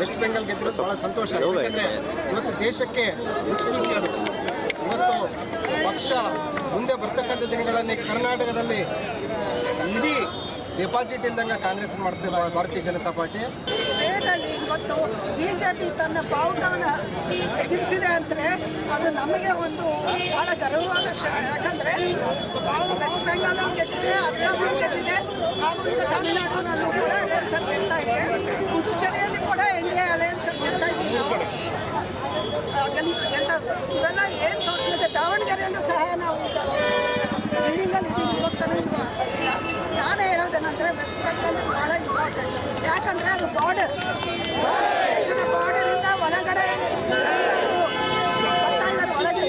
West Bengal ಗೆದ್ದಿರೋದು ಬಹಳ ಸಂತೋಷ. ಯಾಕಂದರೆ ಇವತ್ತು ದೇಶಕ್ಕೆ ದಿಕ್ಸೂಚಿ ಅದು. ಇವತ್ತು ಪಕ್ಷ ಮುಂದೆ ಬರ್ತಕ್ಕಂಥ ದಿನಗಳಲ್ಲಿ ಕರ್ನಾಟಕದಲ್ಲಿ ಇಡೀ ಡೆಪಾಸಿಟ್ ಇಲ್ದಂಗೆ ಕಾಂಗ್ರೆಸ್ ಮಾಡ್ತೇವೆ ಭಾರತೀಯ ಜನತಾ ಪಾರ್ಟಿ. ಸ್ಟೇಟಲ್ಲಿ ಇವತ್ತು ಬಿಜೆಪಿ ತನ್ನ ಬಾವುಟವನ್ನು ಎದುರಿಸಿದೆ ಅಂದರೆ ಅದು ನಮಗೆ ಒಂದು ಭಾಳ ಗರ್ವವಾದ ಕ್ಷಣ. ಯಾಕಂದರೆ ವೆಸ್ಟ್ ಬೆಂಗಾಲಲ್ಲಿ ಗೆದ್ದಿದೆ, ಅಸ್ಸಾಮಲ್ಲಿ ಗೆದ್ದಿದೆ, ಹಾಗೂ ಈಗ ತಮಿಳುನಾಡಿನಲ್ಲೂ ಕೂಡ ಅಲಯನ್ಸಲ್ಲಿ ಗೆಲ್ತಾ ಇದೆ. ಪುದುಚೇರಿಯಲ್ಲಿ ಕೂಡ ಇಂಡಿಯಾ ಅಲಯನ್ಸಲ್ಲಿ ಗೆಲ್ತಾ ಇದ್ದೀವಿ ನಾವು. ಇವೆಲ್ಲ ಏನು ತೋರಿಸಿದೆ. ದಾವಣಗೆರೆಯಲ್ಲೂ ಸಹ ನಾವು ಬಿಲ್ಡಿಂಗಲ್ಲಿ ಇದೀವಿ, ಇವತ್ತನೇ ಬರ್ತಿಲ್ಲ. ನಾನೇ ಹೇಳೋದೇನೆಂದರೆ ವೆಸ್ಟ್ ಬೆಂಗಾಲ್ ಭಾಳ ಇಂಪಾರ್ಟೆಂಟ್. ಯಾಕಂದರೆ ಅದು ಬಾರ್ಡರ್, ಭಾರತ ದೇಶದ ಬಾರ್ಡರಿಂದ ಒಳಗಡೆ ಬರ್ತಾ ಇದ್ದಾರೆ, ಒಳಗೆ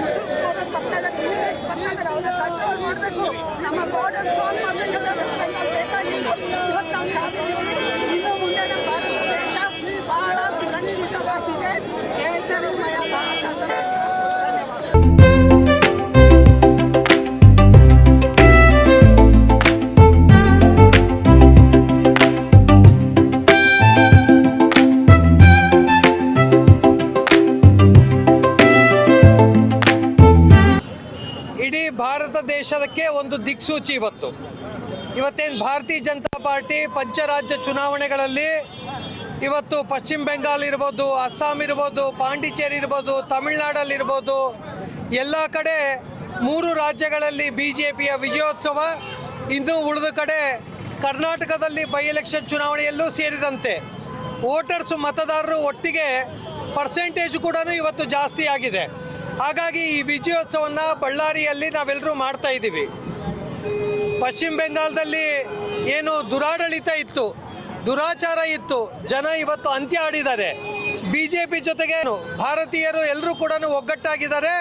ಮುಸ್ಲಿಂ ಬರ್ತಾ ಇದ್ದಾರೆ, ಇಮಿಗ್ರೆಂಟ್ಸ್ ಬರ್ತಾ ಇದ್ದಾರೆ. ಅವ್ರನ್ನ ಕಂಟ್ರೋಲ್ ಮಾಡಬೇಕು, ನಮ್ಮ ಬಾರ್ಡರ್ ಸಾಲ್ವ್ ಮಾಡಬೇಕಂದ್ರೆ ವೆಸ್ಟ್ ಬೆಂಗಾಲ್ ಬೇಕಾಗಿತ್ತು. ಇವತ್ತು ನಾವು ಸಾಧಿಸಿದ್ದೀವಿ. ಇನ್ನು ಮುಂದೆ ನಮ್ಮ ಭಾರತ ದೇಶ ಭಾಳ ಸುರಕ್ಷಿತವಾಗಿದೆ. ಕೇಸರಿಮಯ ಭಾರತ ಅಂತ ಹೇಳ್ತಾ ಧನ್ಯವಾದ. ಇಡೀ ಭಾರತ ದೇಶಕ್ಕೆ ಒಂದು ದಿಕ್ಸೂಚಿ ಇವತ್ತೇನು ಭಾರತೀಯ ಜನತಾ ಪಾರ್ಟಿ ಪಂಚರಾಜ್ಯ ಚುನಾವಣೆಗಳಲ್ಲಿ ಇವತ್ತು ಪಶ್ಚಿಮ ಬೆಂಗಾಲ್ ಇರ್ಬೋದು, ಅಸ್ಸಾಂ ಇರ್ಬೋದು, ಪಾಂಡಿಚೇರಿ ಇರ್ಬೋದು, ತಮಿಳುನಾಡಲ್ಲಿರ್ಬೋದು, ಎಲ್ಲ ಕಡೆ 3 ರಾಜ್ಯಗಳಲ್ಲಿ BJPಯ ವಿಜಯೋತ್ಸವ. ಇನ್ನು ಉಳಿದ ಕಡೆ ಕರ್ನಾಟಕದಲ್ಲಿ ಬೈ ಎಲೆಕ್ಷನ್ ಚುನಾವಣೆಯಲ್ಲೂ ಸೇರಿದಂತೆ ವೋಟರ್ಸು ಮತದಾರರು ಒಟ್ಟಿಗೆ ಪರ್ಸೆಂಟೇಜ್ ಕೂಡ ಇವತ್ತು ಜಾಸ್ತಿ ಆಗಿದೆ. ಹಾಗಾಗಿ ಈ ವಿಜಯೋತ್ಸವವನ್ನು ಬಳ್ಳಾರಿಯಲ್ಲಿ ನಾವೆಲ್ಲರೂ ಮಾಡ್ತಾ ಇದ್ದೀವಿ. ಪಶ್ಚಿಮ ಬೆಂಗಾಲದಲ್ಲಿ ಏನು ದುರಾಡಳಿತ ಇತ್ತು, ದುರಾಚಾರ ಇತ್ತು, ಜನ ಇವತ್ತು ಅಂತ್ಯ ಆಡಿದ್ದಾರೆ. BJP ಜೊತೆಗೆ ಭಾರತೀಯರು ಎಲ್ಲರೂ ಕೂಡ ಒಗ್ಗಟ್ಟಾಗಿದ್ದಾರೆ.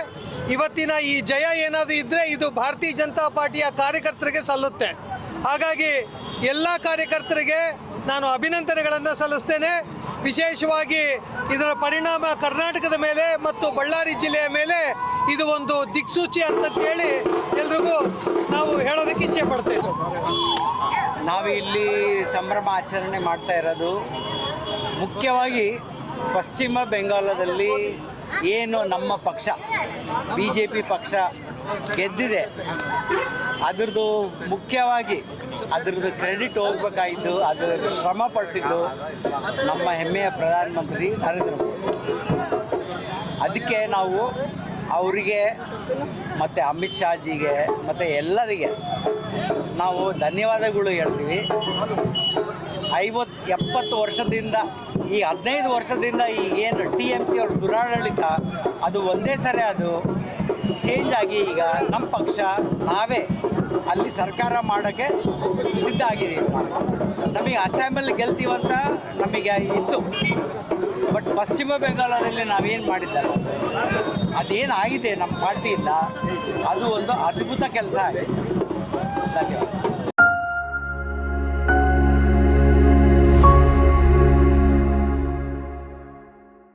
ಇವತ್ತಿನ ಈ ಜಯ ಏನಾದರೂ ಇದ್ದರೆ ಇದು ಭಾರತೀಯ ಜನತಾ ಪಾರ್ಟಿಯ ಕಾರ್ಯಕರ್ತರಿಗೆ ಸಲ್ಲುತ್ತೆ. ಹಾಗಾಗಿ ಎಲ್ಲ ಕಾರ್ಯಕರ್ತರಿಗೆ ನಾನು ಅಭಿನಂದನೆಗಳನ್ನು ಸಲ್ಲಿಸ್ತೇನೆ. ವಿಶೇಷವಾಗಿ ಇದರ ಪರಿಣಾಮ ಕರ್ನಾಟಕದ ಮೇಲೆ ಮತ್ತು ಬಳ್ಳಾರಿ ಜಿಲ್ಲೆಯ ಮೇಲೆ ಇದು ಒಂದು ದಿಕ್ಸೂಚಿ ಅಂತೇಳಿ ಎಲ್ರಿಗೂ ನಾವು ಹೇಳೋದಕ್ಕೆ ಇಚ್ಛೆ ಪಡ್ತೇವೆ. ನಾವು ಇಲ್ಲಿ ಸಂಭ್ರಮ ಆಚರಣೆ ಮಾಡ್ತಾ ಇರೋದು ಮುಖ್ಯವಾಗಿ ಪಶ್ಚಿಮ ಬೆಂಗಾಲದಲ್ಲಿ ಏನು ನಮ್ಮ ಪಕ್ಷ BJP ಪಕ್ಷ ಗೆದ್ದಿದೆ, ಅದ್ರದ್ದು ಮುಖ್ಯವಾಗಿ ಅದ್ರದ್ದು ಕ್ರೆಡಿಟ್ ಹೋಗ್ಬೇಕಾಗಿದ್ದು, ಅದರ ಶ್ರಮ ಪಟ್ಟಿದ್ದು ನಮ್ಮ ಹೆಮ್ಮೆಯ ಪ್ರಧಾನಮಂತ್ರಿ ನರೇಂದ್ರ ಮೋದಿ. ಅದಕ್ಕೆ ನಾವು ಅವರಿಗೆ ಮತ್ತು ಅಮಿತ್ ಶಾಜಿಗೆ ಮತ್ತು ಎಲ್ಲರಿಗೆ ನಾವು ಧನ್ಯವಾದಗಳು ಹೇಳ್ತೀವಿ. 50-70 ವರ್ಷದಿಂದ ಈ 15 ವರ್ಷದಿಂದ ಈ ಏನು TMC ಅವ್ರ ದುರಾಡಳಿತ ಅದು ಒಂದೇ ಸರಿ ಅದು ಚೇಂಜ್ ಆಗಿ ಈಗ ನಮ್ಮ ಪಕ್ಷ ನಾವೇ ಅಲ್ಲಿ ಸರ್ಕಾರ ಮಾಡೋಕ್ಕೆ ಸಿದ್ಧ ಆಗಿದ್ದೀವಿ. ನಮಗೆ ಅಸ್ಸಾಮಲ್ಲಿ ಗೆಲ್ತೀವಂತ ನಮಗೆ ಇತ್ತು, ಬಟ್ ಪಶ್ಚಿಮ ಬೆಂಗಾಲದಲ್ಲಿ ನಾವೇನು ಮಾಡಿದ್ದಾರೆ ಅದೇನಾಗಿದೆ ನಮ್ಮ ಪಾರ್ಟಿಯಿಂದ ಅದು ಒಂದು ಅದ್ಭುತ ಕೆಲಸ ಆಗಿದೆ. ಧನ್ಯವಾದ.